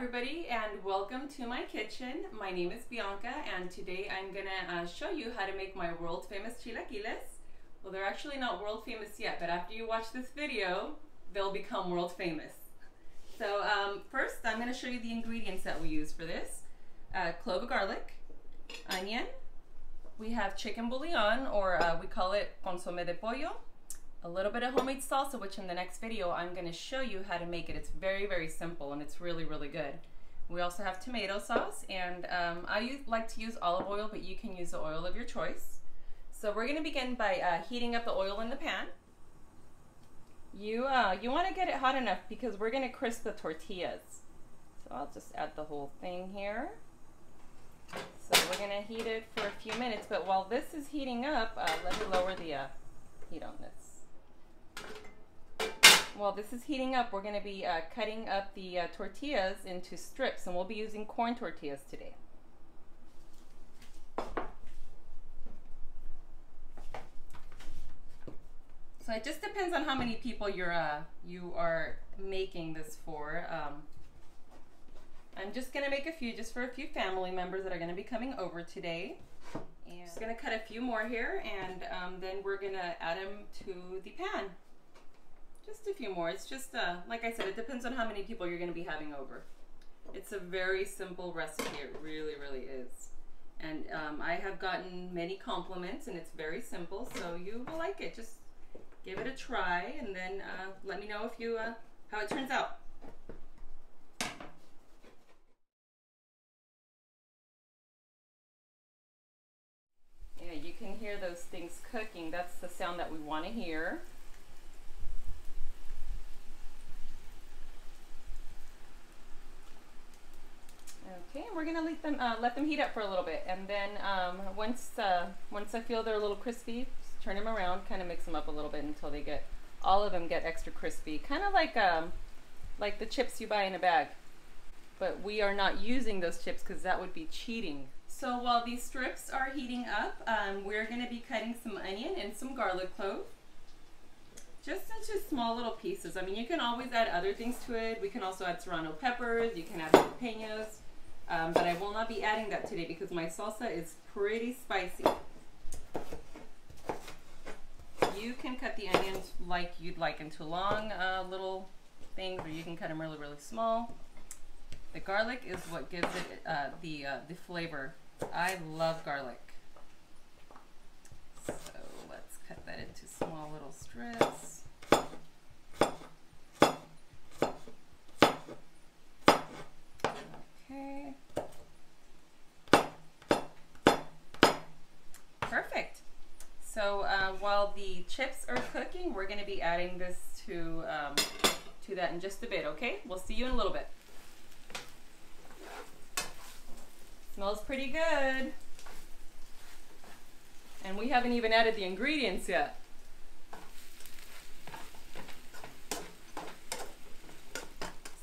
everybody, and welcome to my kitchen. My name is Bianca, and today I'm gonna show you how to make my world famous chilaquiles. Well, they're actually not world famous yet, but after you watch this video, they'll become world famous. So first I'm gonna show you the ingredients that we use for this. Clove of garlic, onion, we have chicken bouillon, or we call it consommé de pollo, a little bit of homemade salsa, which in the next video I'm going to show you how to make it. It's very, very simple and it's really, really good. We also have tomato sauce, and I like to use olive oil, but you can use the oil of your choice. So we're going to begin by heating up the oil in the pan. You want to get it hot enough because we're going to crisp the tortillas. So I'll just add the whole thing here. So we're going to heat it for a few minutes, but while this is heating up, let me lower the heat on this. While this is heating up, we're going to be cutting up the tortillas into strips, and we'll be using corn tortillas today. So it just depends on how many people you are making this for. I'm just going to make a few just for a few family members that are going to be coming over today. And just going to cut a few more here, and then we're going to add them to the pan. Just a few more. It's just, like I said, it depends on how many people you're going to be having over. It's a very simple recipe. It really, really is. And I have gotten many compliments, and it's very simple, so you will like it. Just give it a try, and then let me know if you how it turns out. Yeah, you can hear those things cooking. That's the sound that we want to hear. Okay, we're gonna let them heat up for a little bit, and then once I feel they're a little crispy, just turn them around, kind of mix them up a little bit until all of them get extra crispy, kind of like the chips you buy in a bag. But we are not using those chips because that would be cheating. So while these strips are heating up, we're gonna be cutting some onion and some garlic clove, just into small little pieces. I mean, you can always add other things to it. We can also add serrano peppers. You can add jalapenos. But I will not be adding that today because my salsa is pretty spicy. You can cut the onions like you'd like into long little things, or you can cut them really, really small. The garlic is what gives it the flavor. I love garlic. So let's cut that into small little strips. Okay. Perfect. So while the chips are cooking, we're going to be adding this to that in just a bit, okay? We'll see you in a little bit. Smells pretty good. And we haven't even added the ingredients yet.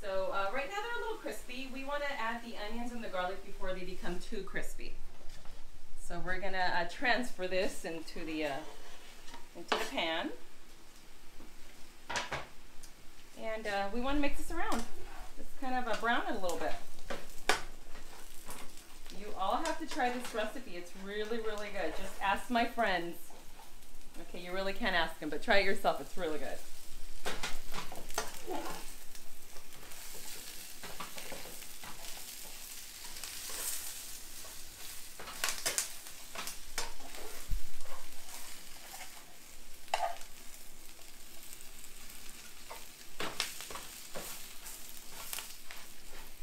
So right now they're a little crispy. We want to add the onions and the garlic before they become too crispy. So we're gonna transfer this into the pan, and we want to mix this around. Just kind of brown it a little bit. You all have to try this recipe. It's really, really good. Just ask my friends. Okay, you really can't ask them, but try it yourself. It's really good.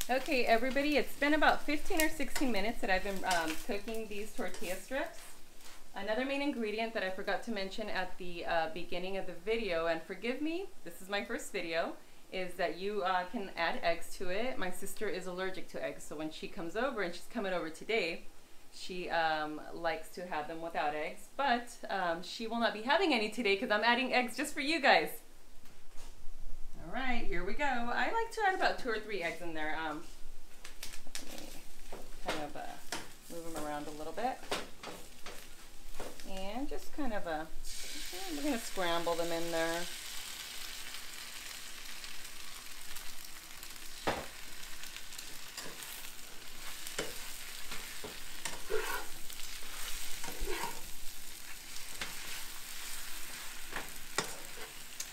Okay, everybody, it's been about 15 or 16 minutes that I've been cooking these tortilla strips. Another main ingredient that I forgot to mention at the beginning of the video, and forgive me, this is my first video, is that you can add eggs to it. My sister is allergic to eggs, so when she comes over, and she's coming over today, she likes to have them without eggs, but she will not be having any today because I'm adding eggs just for you guys. All right, here we go. I like to add about 2 or 3 eggs in there. Let me kind of move them around a little bit. And just kind of we're going to scramble them in there.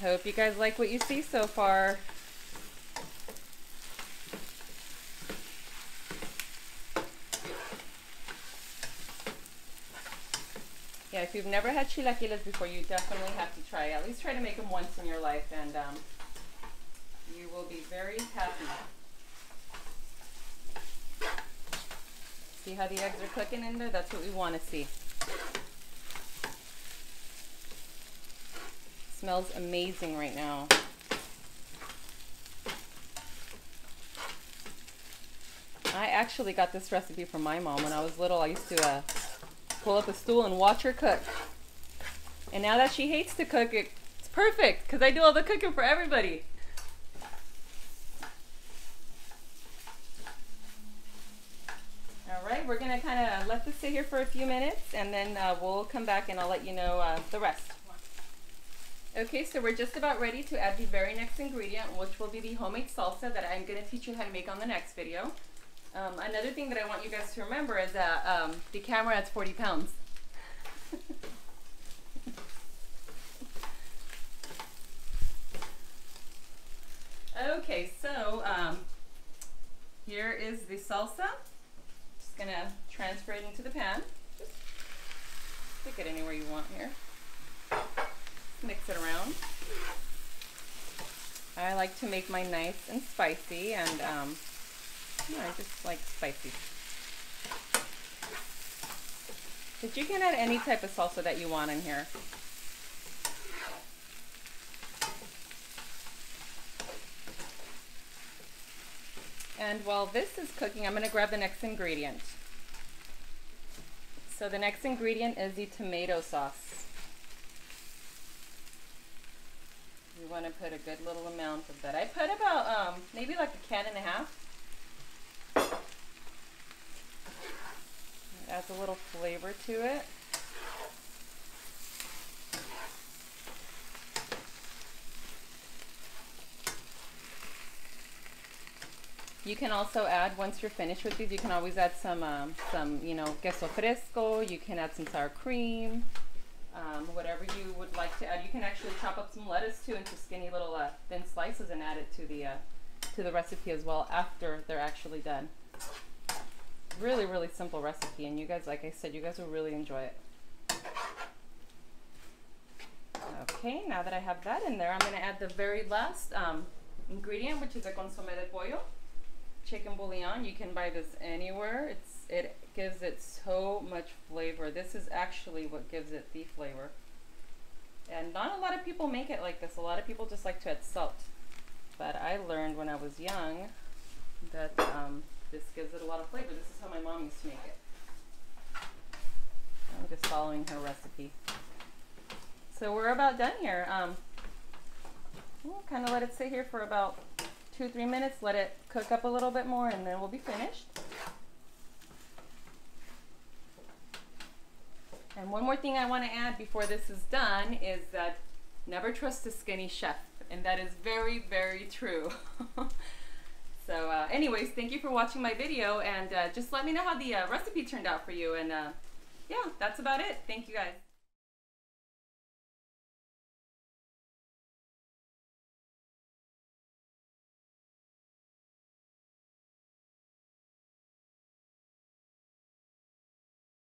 Hope you guys like what you see so far. Yeah, if you've never had chilaquiles before, you definitely have to try. At least try to make them once in your life, and you will be very happy. See how the eggs are cooking in there? That's what we want to see. Smells amazing right now. I actually got this recipe from my mom when I was little. I used to pull up a stool and watch her cook. And now that she hates to cook, it's perfect because I do all the cooking for everybody. All right, we're gonna kind of let this sit here for a few minutes, and then we'll come back and I'll let you know the rest. Okay, so we're just about ready to add the very next ingredient, which will be the homemade salsa that I'm gonna teach you how to make on the next video. Another thing that I want you guys to remember is that the camera adds 40 pounds. Okay, so here is the salsa. Just gonna transfer it into the pan. Just stick it anywhere you want here. Mix it around. I like to make mine nice and spicy, and I just like spicy. But you can add any type of salsa that you want in here. And while this is cooking, I'm going to grab the next ingredient. So the next ingredient is the tomato sauce. You want to put a good little amount of that. I put about maybe like a can and a half. It adds a little flavor to it. You can also add, once you're finished with these, you can always add some queso fresco. You can add some sour cream. Whatever you would like to add. You can actually chop up some lettuce too into skinny little thin slices and add it to the recipe as well after they're actually done. Really, really simple recipe, and you guys, like I said, you guys will really enjoy it. Okay, now that I have that in there, I'm going to add the very last ingredient, which is a consomme de pollo, chicken bouillon. You can buy this anywhere. It gives it so much flavor. This is actually what gives it the flavor. And not a lot of people make it like this. A lot of people just like to add salt. But I learned when I was young that this gives it a lot of flavor. This is how my mom used to make it. I'm just following her recipe. So we're about done here. We'll kind of let it sit here for about 2-3 minutes. Let it cook up a little bit more, and then we'll be finished. And one more thing I want to add before this is done is that never trust a skinny chef. And that is very, very true. So anyways, thank you for watching my video, and just let me know how the recipe turned out for you. And yeah, that's about it. Thank you guys.